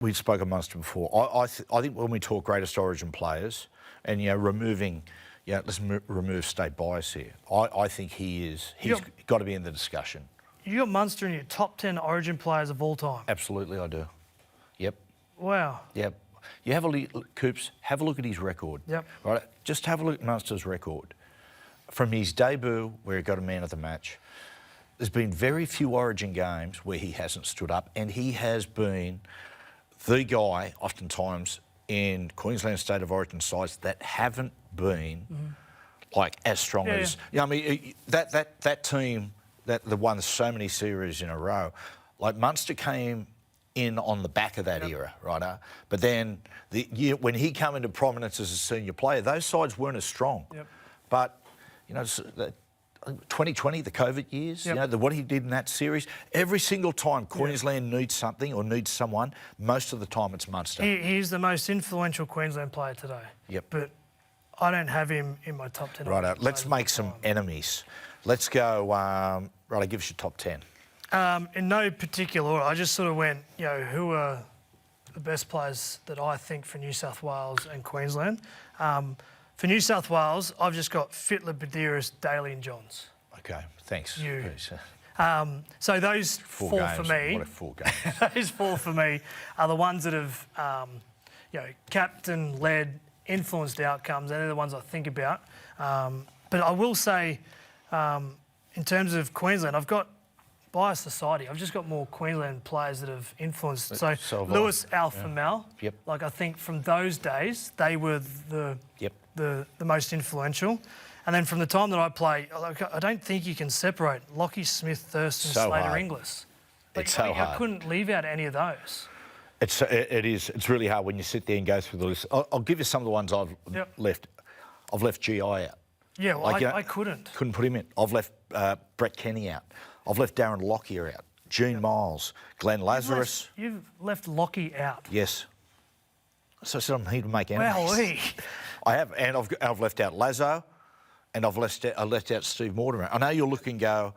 we spoke of Munster before. I think when we talk greatest origin players and, removing, let's remove state bias here. I think he's got to be in the discussion. You got Munster in your top 10 origin players of all time? Absolutely, I do. Yep. Wow. Yep. You have a look, Coops, have a look at his record. Yep. Right? Just have a look at Munster's record. From his debut, where he got a man of the match, there's been very few origin games where he hasn't stood up, and he has been the guy, oftentimes, in Queensland State of Origin sides that haven't been like as strong as... I mean, that team that won so many series in a row, like Munster came in on the back of that era, right? But then when he came into prominence as a senior player, those sides weren't as strong. Yep. But, 2020, the COVID years, what he did in that series, every single time Queensland needs something or needs someone, most of the time it's Munster. He's the most influential Queensland player today. Yep. But I don't have him in my top 10. Right, let's make some enemies. Let's go, right, give us your top 10. In no particular order, I just sort of went, who are the best players that I think for New South Wales and Queensland. For New South Wales, I've just got Fittler, Badiris, Daly and Johns. Okay, thanks. So those four for me... What a 4 games. Those 4 for me are the ones that have, captain, led, influenced outcomes. They're the ones I think about. But I will say, in terms of Queensland, I've got bias society. I've just got more Queensland players that have influenced. So Lewis, Alf and Mal, like I think from those days, they were the most influential. And then from the time that I play, I don't think you can separate Lockie, Smith, Thurston, Slater, Inglis. It's so hard. I couldn't leave out any of those. It is. It's really hard when you sit there and go through the list. I'll give you some of the ones I've left. I've left GI out. Yeah, well, I couldn't. Couldn't put him in. I've left Brett Kenny out. I've left Darren Lockyer out. Gene Miles, Glenn Lazarus. You've left Lockie out. Yes. So I said I'm here to make enemies. Well, I have, and I've left out Lazo, and I left out Steve Mortimer. I know you'll look and go,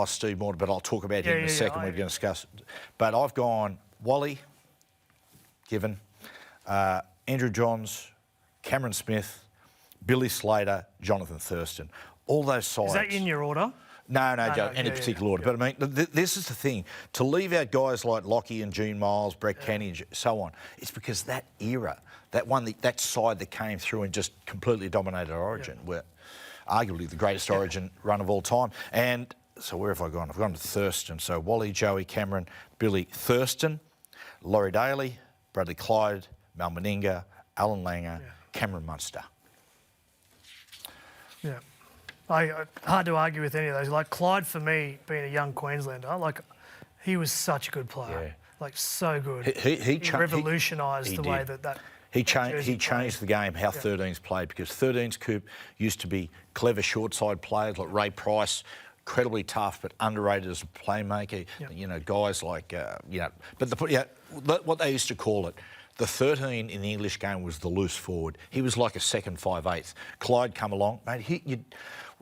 Steve Mortimer, but I'll talk about him in a second. We're going to discuss it. But I've gone Wally, Given, Andrew Johns, Cameron Smith, Billy Slater, Jonathan Thurston. All those sides. Is that in your order? No, Joe, any particular order. But I mean, this is the thing. To leave out guys like Lockie and Gene Miles, Brett Kenny and so on, it's because that era, that side that came through and just completely dominated Origin, were arguably the greatest Origin run of all time. And so where have I gone? I've gone to Thurston. So Wally, Joey, Cameron, Billy, Thurston, Laurie Daly, Bradley Clyde, Mal Meninga, Alan Langer, Cameron Munster. Yeah. Hard to argue with any of those. Like Clyde, for me, being a young Queenslander, he was such a good player. So good. He revolutionised the way that He changed the game, how 13s played, because 13s, Coop, used to be clever short-side players like Ray Price, incredibly tough but underrated as a playmaker. Guys like, but what they used to call it, the 13 in the English game was the loose forward. He was like a second 5/8. Clyde come along, mate,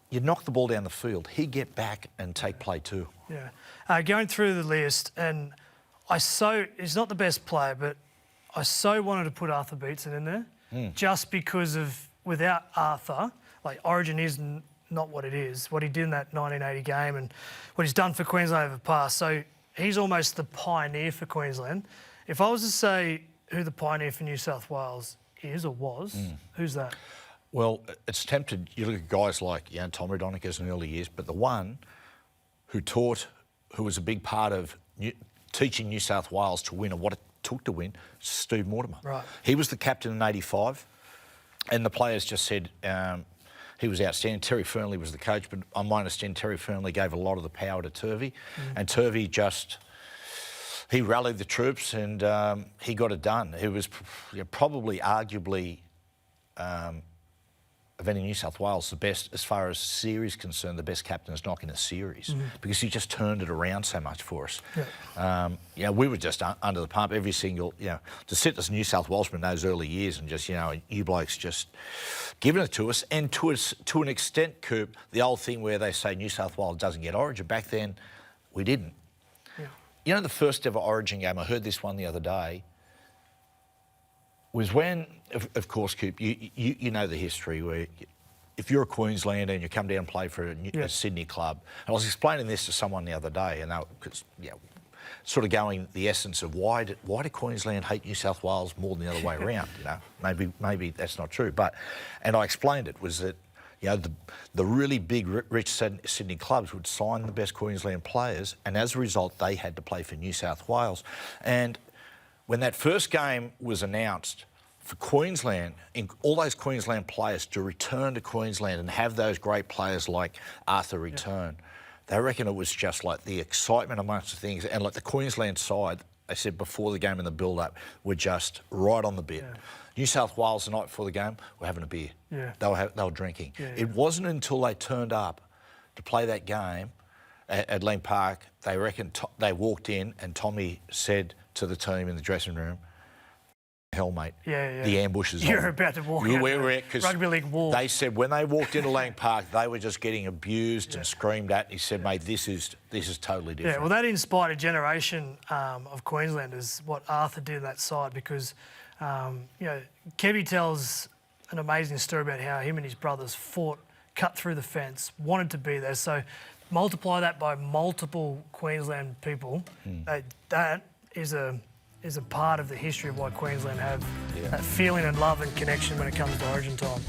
you'd knock the ball down the field. He'd get back and take play too. Yeah. Going through the list, and he's not the best player, but I so wanted to put Arthur Beetson in there just because of, without Arthur, Origin is not what it is, what he did in that 1980 game and what he's done for Queensland over the past. So he's almost the pioneer for Queensland. If I was to say who the pioneer for New South Wales is or was, who's that? Well, it's tempted. You look at guys like Tom Raudonikis in the early years, but the one who was a big part of teaching New South Wales to win and what it took to win, Steve Mortimer. Right. He was the captain in '85, and the players just said he was outstanding. Terry Fernley was the coach, but I might understand Terry Fernley gave a lot of the power to Turvey, and Turvey he rallied the troops and he got it done. It was probably, arguably, of any New South Wales, the best, as far as series concerned, the best captain's knock in a series because he just turned it around so much for us. We were just under the pump every single, to sit as New South Welshman in those early years and just, you blokes just giving it to us. And to an extent, Coop, the old thing where they say New South Wales doesn't get Origin, back then we didn't. You know, the first ever Origin game, I heard this one the other day, was when, of course, Coop, you know the history where if you're a Queenslander and you come down and play for a Sydney club, and I was explaining this to someone the other day, and they were, sort of going the essence of why do Queensland hate New South Wales more than the other way around? You know, maybe that's not true, and I explained it was that, you know, the really big, rich Sydney clubs would sign the best Queensland players, and as a result, they had to play for New South Wales. And when that first game was announced for Queensland, all those Queensland players to return to Queensland and have those great players like Arthur return, they reckon it was just like the excitement amongst the things. And like the Queensland side, they said before the game and the build-up, were just right on the bit. Yeah. New South Wales, the night before the game, were having a beer. Yeah. They were drinking. Yeah, It wasn't until they turned up to play that game at Lang Park, they reckon they walked in and Tommy said to the team in the dressing room, hell, mate, the ambush is on. You're about to walk out rugby league wall. They said when they walked into Lang Park, they were just getting abused and screamed at. He said, mate, this is totally different. Yeah, well, that inspired a generation of Queenslanders, what Arthur did in that side, because, Kevy tells an amazing story about how him and his brothers fought, cut through the fence, wanted to be there. So multiply that by multiple Queensland people. That is a part of the history of why Queensland have that feeling and love and connection when it comes to Origin time.